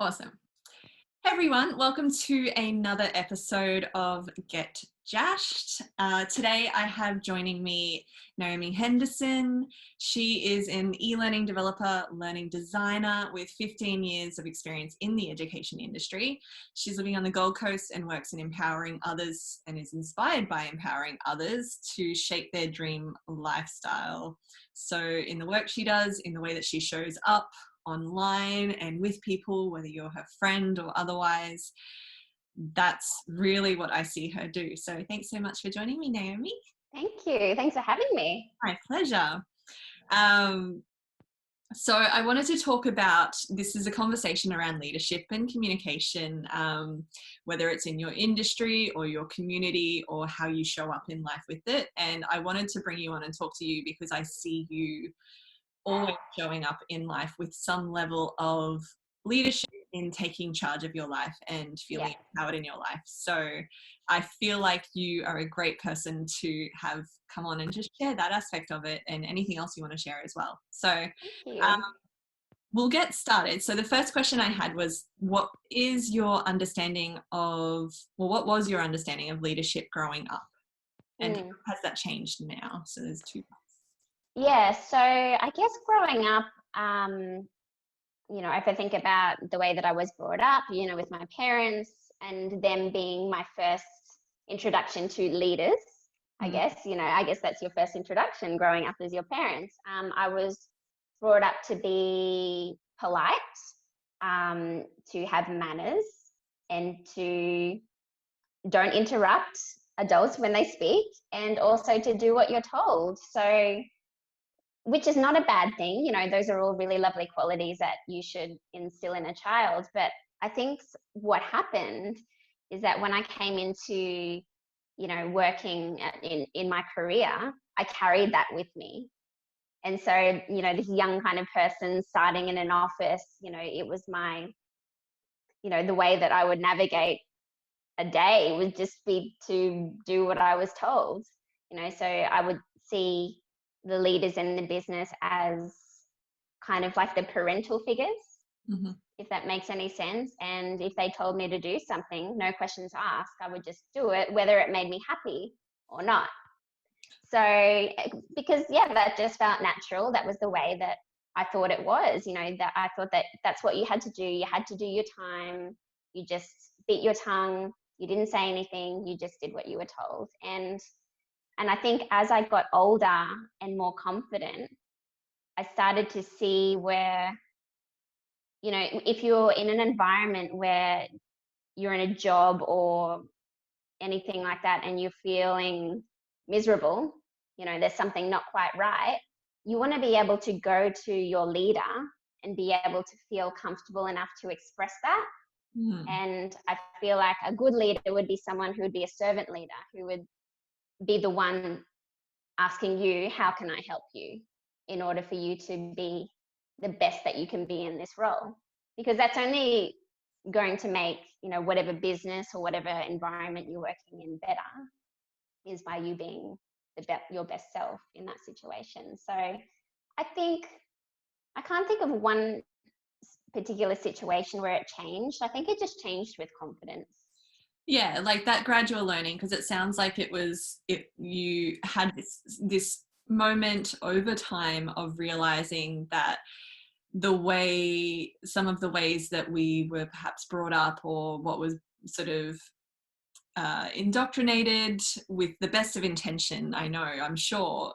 Awesome. Hey everyone, welcome to another episode of Get Jashed. Today I have joining me Naomi Henderson. She is an e-learning developer, learning designer with 15 years of experience in the education industry. She's living on the Gold Coast and works in empowering others and is inspired by empowering others to shape their dream lifestyle. So in the work she does, in the way that she shows up online and with people, whether you're her friend or otherwise, that's really what I see her do. So thanks so much for joining me, Naomi. Thank you. Thanks for having me. My pleasure. So I wanted to talk about, this is a conversation around leadership and communication, whether it's in your industry or your community or how you show up in life with it. And I wanted to bring you on and talk to you because I see you always showing up in life with some level of leadership in taking charge of your life and feeling empowered in your life. So I feel like you are a great person to have come on and just share that aspect of it and anything else you want to share as well. So we'll get started. So the first question I had was, what was your understanding of leadership growing up? And how has that changed now? So there's two parts. Yeah, so I guess growing up, if I think about the way that I was brought up, with my parents and them being my first introduction to leaders, I guess that's your first introduction growing up as your parents. I was brought up to be polite, to have manners, and to don't interrupt adults when they speak, and also to do what you're told. So, which is not a bad thing. Those are all really lovely qualities that you should instill in a child. But I think what happened is that when I came into, working in my career, I carried that with me. And so, this young kind of person starting in an office, it was my, the way that I would navigate a day would just be to do what I was told. So I would see the leaders in the business as kind of like the parental figures, if that makes any sense. And if they told me to do something, no questions asked, I would just do it, whether it made me happy or not. So, because, that just felt natural. That was the way that I thought it was, that I thought that that's what you had to do. You had to do your time. You just bit your tongue. You didn't say anything. You just did what you were told. And I think as I got older and more confident, I started to see where, if you're in an environment where you're in a job or anything like that and you're feeling miserable, there's something not quite right, you want to be able to go to your leader and be able to feel comfortable enough to express that. And I feel like a good leader would be someone who would be a servant leader, who would be the one asking you, how can I help you, in order for you to be the best that you can be in this role? Because that's only going to make, whatever business or whatever environment you're working in better, is by you being your best self in that situation. So I think I can't think of one particular situation where it changed. I think it just changed with confidence. Yeah, like that gradual learning, because it sounds like you had this moment over time of realizing that some of the ways that we were perhaps brought up, or what was sort of indoctrinated with the best of intention, I'm sure,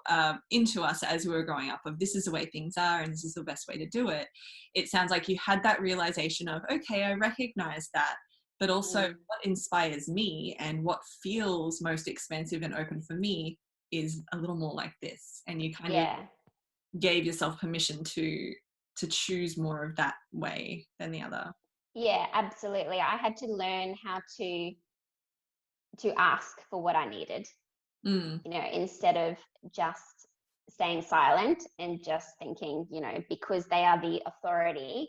into us as we were growing up, of this is the way things are and this is the best way to do it. It sounds like you had that realization of, okay, I recognize that, but also what inspires me and what feels most expansive and open for me is a little more like this. And you kind of gave yourself permission to choose more of that way than the other. Yeah, absolutely. I had to learn how to ask for what I needed, instead of just staying silent and just thinking, because they are the authority,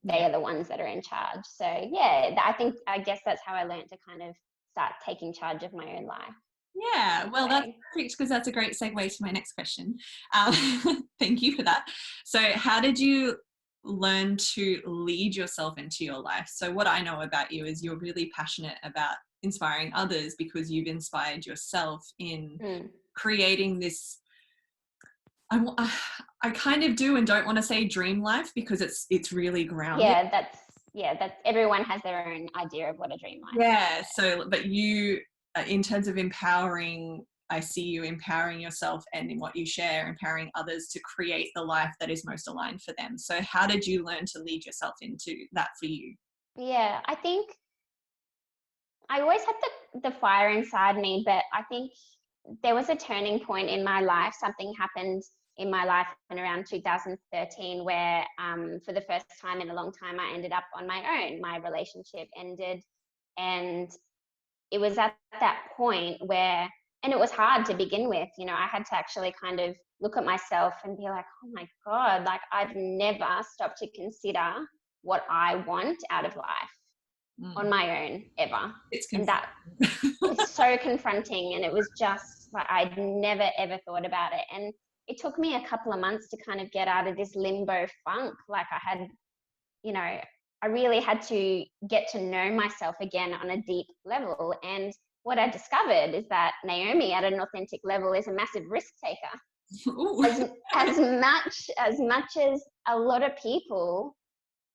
they are the ones that are in charge. So I guess that's how I learned to kind of start taking charge of my own life. Yeah, well, that's perfect, because that's a great segue to my next question. Thank you for that. So how did you learn to lead yourself into your life? So what I know about you is you're really passionate about inspiring others because you've inspired yourself in Mm. creating this. I kind of do and don't want to say dream life because it's really grounded. That's everyone has their own idea of what a dream life Yeah. So, but you, in terms of empowering, I see you empowering yourself and in what you share, empowering others to create the life that is most aligned for them. So how did you learn to lead yourself into that for you? is. Yeah, I think I always had the fire inside me, but I think there was a turning point in my life. Something happened in my life in around 2013 where, for the first time in a long time, I ended up on my own. My relationship ended, and it was at that point where, and it was hard to begin with. You know, I had to actually kind of look at myself and be like, oh my God, like I've never stopped to consider what I want out of life on Mm. my own ever. It's And that confusing. it's so confronting, and it was just like I'd never ever thought about it. And it took me a couple of months to kind of get out of this limbo funk. Like I had, you know, I really had to get to know myself again on a deep level. And what I discovered is that Naomi at an authentic level is a massive risk taker. Ooh. As much as a lot of people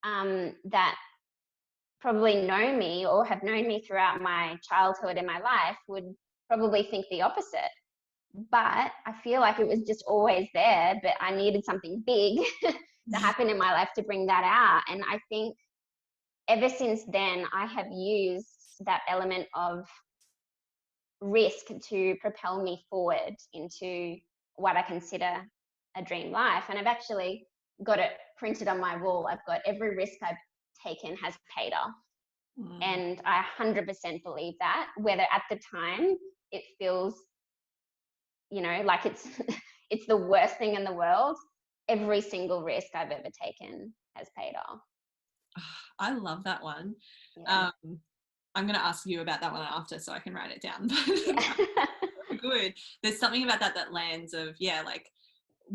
that probably know me or have known me throughout my childhood and my life would probably think the opposite. But I feel like it was just always there, but I needed something big to happen in my life to bring that out. And I think ever since then, I have used that element of risk to propel me forward into what I consider a dream life. And I've actually got it printed on my wall. I've got every risk I've taken has paid off. Mm. And I 100% believe that, whether at the time it feels, like it's it's the worst thing in the world, every single risk I've ever taken has paid off. I love that one. Yeah. Um, I'm going to ask you about that one after so I can write it down. Yeah. Good. There's something about that lands of, yeah, like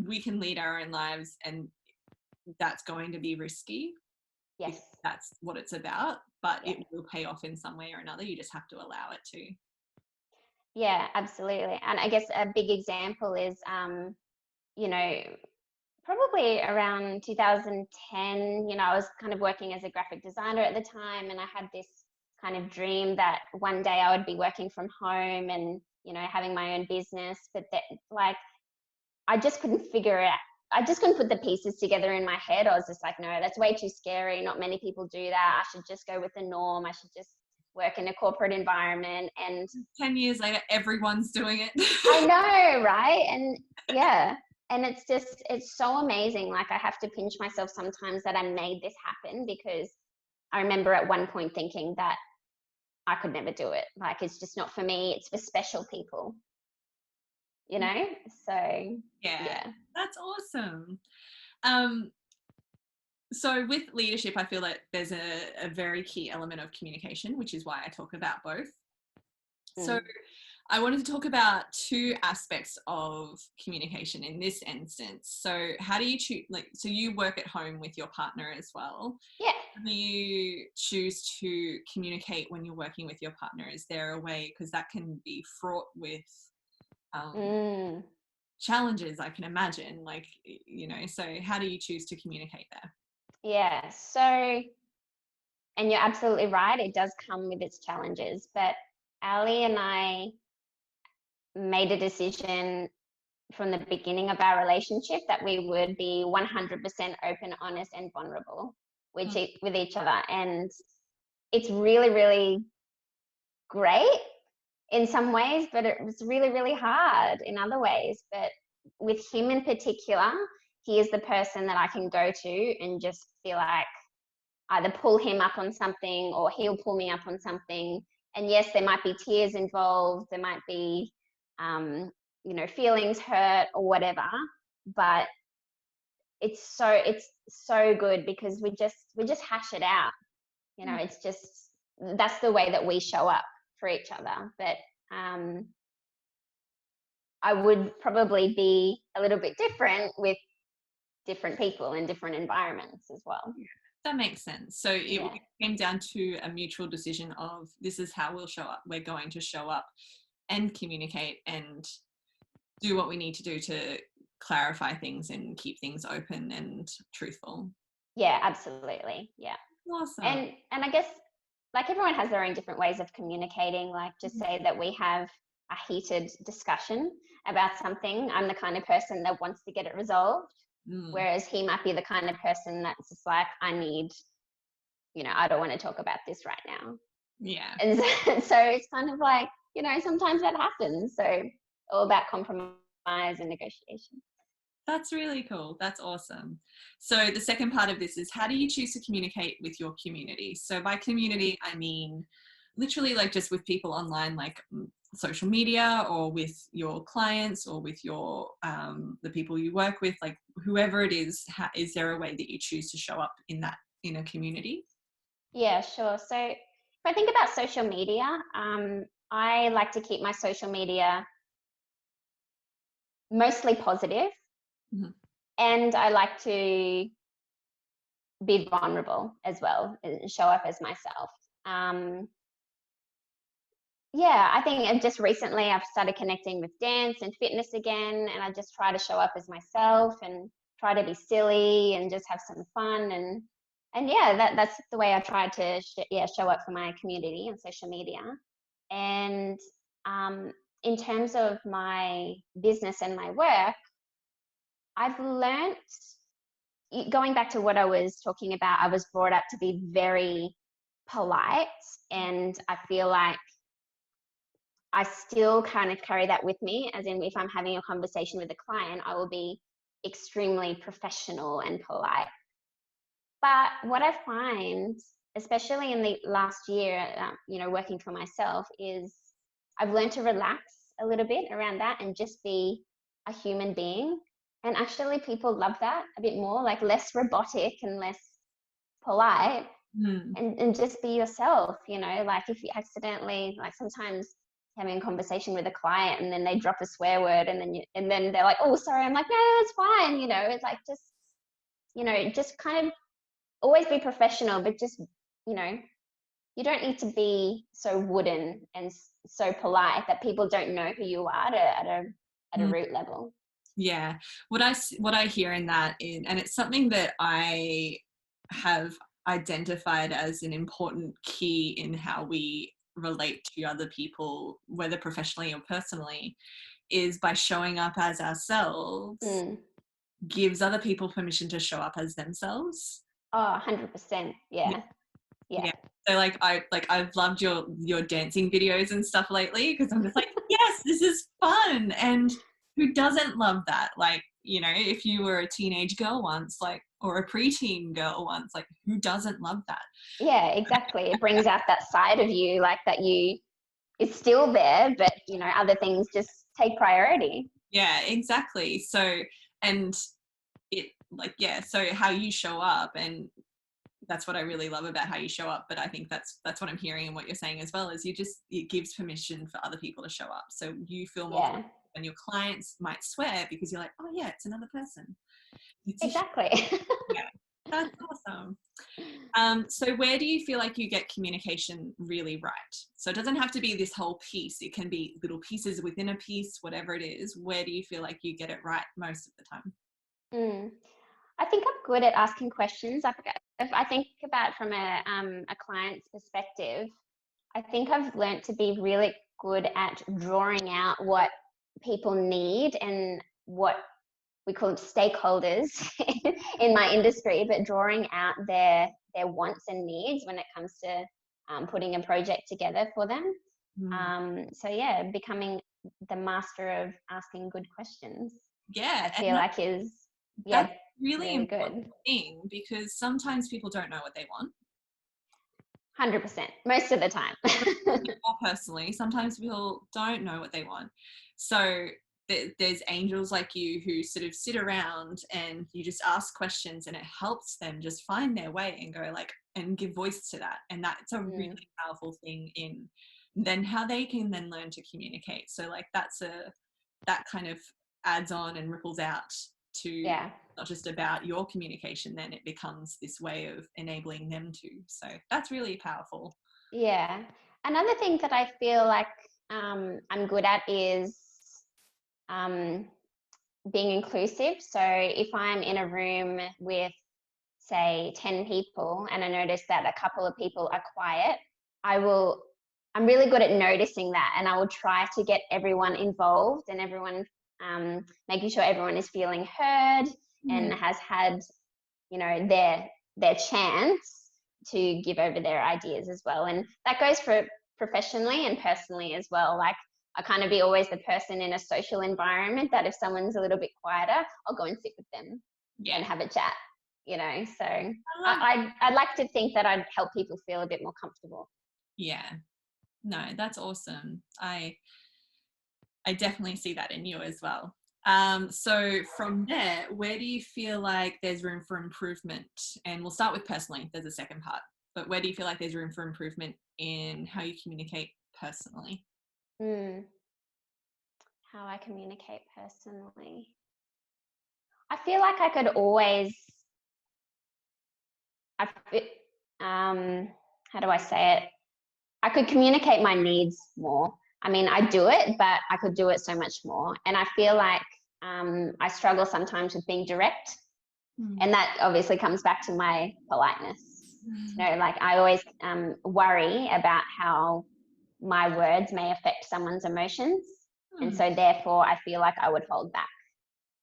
we can lead our own lives and that's going to be risky because Yes. that's what it's about, but Yeah. it will pay off in some way or another. You just have to allow it to. Yeah, absolutely. And I guess a big example is, you know, probably around 2010, I was kind of working as a graphic designer at the time, and I had this kind of dream that one day I would be working from home and, having my own business. But that, like, I just couldn't figure it out. I just couldn't put the pieces together in my head. I was just like, no, that's way too scary. Not many people do that. I should just go with the norm. I should just work in a corporate environment. And 10 years later, everyone's doing it. I know, right? And yeah, and it's so amazing. Like I have to pinch myself sometimes that I made this happen, because I remember at one point thinking that I could never do it. Like it's just not for me. It's for special people, you know? So Yeah, yeah. that's awesome. Um, so with leadership, I feel like there's a very key element of communication, which is why I talk about both. So Mm. I wanted to talk about two aspects of communication in this instance. So how do you choose, so you work at home with your partner as well. Yeah. How do you choose to communicate when you're working with your partner? Is there a way, because that can be fraught with Mm. challenges, I can imagine, so how do you choose to communicate there? Yeah. So, and you're absolutely right. It does come with its challenges, but Ali and I made a decision from the beginning of our relationship that we would be 100% open, honest, and vulnerable with each other. And it's really, really great in some ways, but it was really, really hard in other ways. But with him in particular, he is the person that I can go to and just feel like either pull him up on something or he'll pull me up on something. And yes, there might be tears involved, there might be, feelings hurt or whatever, but it's so good because we just hash it out. It's just, that's the way that we show up for each other. But I would probably be a little bit different with different people in different environments as well. That makes sense. So it Yeah. came down to a mutual decision of, this is how we'll show up. We're going to show up and communicate and do what we need to do to clarify things and keep things open and truthful. Yeah, absolutely. Yeah. Awesome. And I guess like everyone has their own different ways of communicating. Like just say that we have a heated discussion about something. I'm the kind of person that wants to get it resolved, Mm. whereas he might be the kind of person that's just like, I need, I don't want to talk about this right now. Yeah. And so it's kind of like, sometimes that happens. So all about compromise and negotiation. That's really cool. That's awesome. So the second part of this is, how do you choose to communicate with your community? So by community, I mean literally like just with people online, like social media, or with your clients, or with your the people you work with, like whoever it is. Is there a way that you choose to show up in a community? Yeah, sure. So if I think about social media, I like to keep my social media mostly positive, Mhm. and I like to be vulnerable as well and show up as myself. Um, yeah, I think just recently I've started connecting with dance and fitness again, and I just try to show up as myself and try to be silly and just have some fun, and yeah, that's the way I try to show up for my community on social media. And in terms of my business and my work, I've learnt, going back to what I was talking about, I was brought up to be very polite, and I feel like I still kind of carry that with me, as in if I'm having a conversation with a client, I will be extremely professional and polite. But what I find, especially in the last year, working for myself, is I've learned to relax a little bit around that and just be a human being. And actually, people love that a bit more, like less robotic and less polite, Mm. and just be yourself. Like if you accidentally, like sometimes having a conversation with a client and then they drop a swear word, and then they're like, oh, sorry. I'm like, no, it's fine. It's like just kind of always be professional, but just, you don't need to be so wooden and so polite that people don't know who you are at a Mm. root level. Yeah. What I hear in that is, and it's something that I have identified as an important key in how we relate to other people, whether professionally or personally, is by showing up as ourselves Mm. gives other people permission to show up as themselves. Oh, 100%. Yeah. Yeah. Yeah. Yeah. So I've loved your dancing videos and stuff lately, because I'm just like, yes, this is fun. And who doesn't love that? Like, if you were a teenage girl once, like, or a preteen girl once, like, who doesn't love that? Yeah, exactly. It brings out that side of you, like that it's still there, but other things just take priority. Yeah, exactly. So, and it, like, yeah, so how you show up, and that's what I really love about how you show up. But I think that's what I'm hearing and what you're saying as well, is it gives permission for other people to show up. So you feel more Yeah, confident when your clients might swear, because you're like, oh yeah, it's another person. exactly. Yeah, that's awesome. So where do you feel like you get communication really right? So it doesn't have to be this whole piece. It can be little pieces within a piece, whatever it is. Where do you feel like you get it right most of the time? Mm. I think I'm good at asking questions. If I think about from a client's perspective, I think I've learnt to be really good at drawing out what people need and what we call stakeholders in my industry, but drawing out their wants and needs when it comes to putting a project together for them. Mm. So yeah, becoming the master of asking good questions, I Yeah, and feel like is, yeah, that's really really important good. thing, because sometimes people don't know what they want. 100%, most of the time. Or personally, sometimes people don't know what they want. So there's angels like you who sort of sit around and you just ask questions, and it helps them just find their way and go like, and give voice to that. And that's a really Mm, powerful thing in then how they can then learn to communicate. So like that kind of adds on and ripples out to yeah. not just about your communication, then it becomes this way of enabling them to. So that's really powerful. Yeah. Another thing that I feel like I'm good at is um, being inclusive. So if I'm in a room with, say, 10 people and I notice that a couple of people are quiet, I'm really good at noticing that, and I will try to get everyone involved and everyone, making sure everyone is feeling heard and has had, their chance to give over their ideas as well. And that goes for professionally and personally as well. Like, I kind of be always the person in a social environment that if someone's a little bit quieter, I'll go and sit with them and have a chat, So I'd like to think that I'd help people feel a bit more comfortable. Yeah. No, that's awesome. I definitely see that in you as well. So from there, where do you feel like there's room for improvement? And we'll start with personally, there's a second part, but where do you feel like there's room for improvement in how you communicate personally? How I communicate personally. I feel like I could always, I, fe- how do I say it? I could communicate my needs more. I mean, I do it, but I could do it so much more. And I feel like I struggle sometimes with being direct. And that obviously comes back to my politeness. Like, I always worry about how my words may affect someone's emotions. And so therefore I feel like I would hold back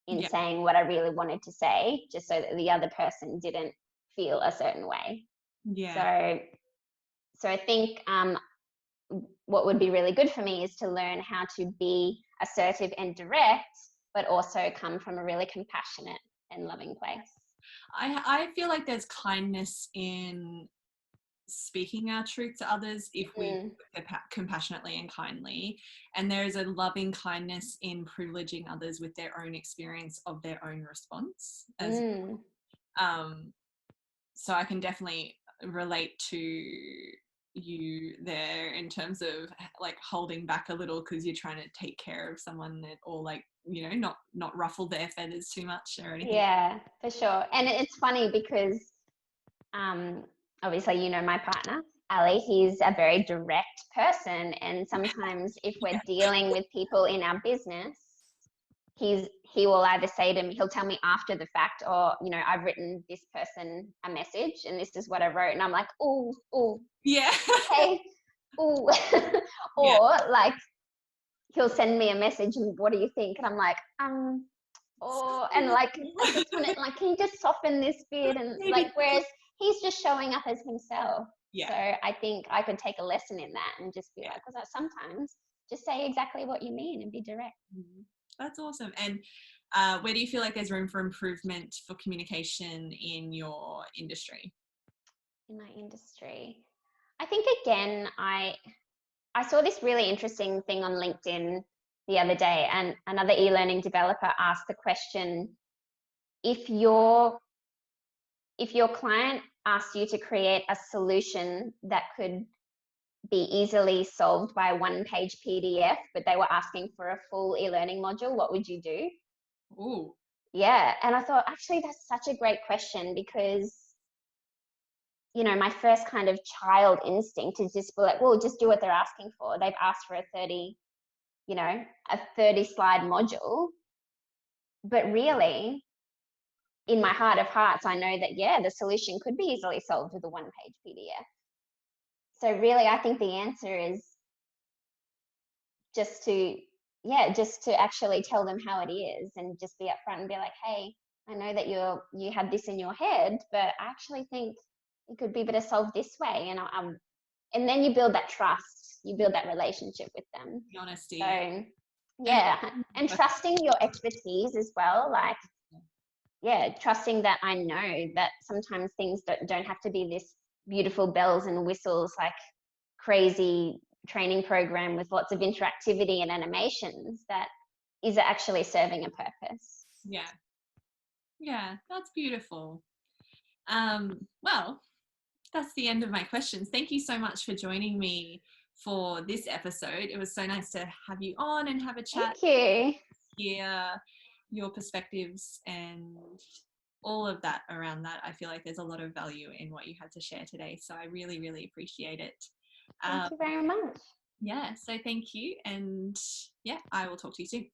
in saying what I really wanted to say, just so that the other person didn't feel a certain way. So I think what would be really good for me is to learn how to be assertive and direct, but also come from a really compassionate and loving place. I feel like there's kindness in speaking our truth to others if we compassionately and kindly, and there is a loving kindness in privileging others with their own experience of their own response as so I can definitely relate to you there in terms of like holding back a little because you're trying to take care of someone that, or like, not ruffle their feathers too much or anything. Yeah, for sure. And it's funny because obviously, my partner, Ali, he's a very direct person. And sometimes if we're dealing with people in our business, he will either say to me, he'll tell me after the fact, or, I've written this person a message and this is what I wrote. And I'm like, oh, Yeah. hey, oh. Or like, he'll send me a message and what do you think? And I'm like, and like, I just want to, like, can you just soften this bit? And like, whereas he's just showing up as himself. So I think I could take a lesson in that and just be like, because sometimes just say exactly what you mean and be direct. That's awesome. And where do you feel like there's room for improvement for communication in your industry? In my industry, I think, again, I saw this really interesting thing on LinkedIn the other day, and another e-learning developer asked the question, if your client asked you to create a solution that could be easily solved by a one-page PDF, but they were asking for a full e-learning module, what would you do? Ooh. Yeah. And I thought, actually, that's such a great question, because, my first kind of child instinct is just be like, well, just do what they're asking for. They've asked for a 30 slide module. But really, in my heart of hearts, I know that, the solution could be easily solved with a one-page PDF. So really, I think the answer is just to actually tell them how it is, and just be upfront and be like, hey, I know that you had this in your head, but I actually think it could be better solved this way. And then you build that trust, you build that relationship with them. The honesty. So and trusting your expertise as well. Like, trusting that I know that sometimes things don't have to be this beautiful bells and whistles, like crazy training program with lots of interactivity and animations, that is actually serving a purpose. Yeah, that's beautiful. Well, that's the end of my questions. Thank you so much for joining me for this episode. It was so nice to have you on and have a chat. Thank you. Hear your perspectives and all of that around that. I feel like there's a lot of value in what you had to share today. So I really, really appreciate it. Thank you very much. Yeah, so thank you. And yeah, I will talk to you soon.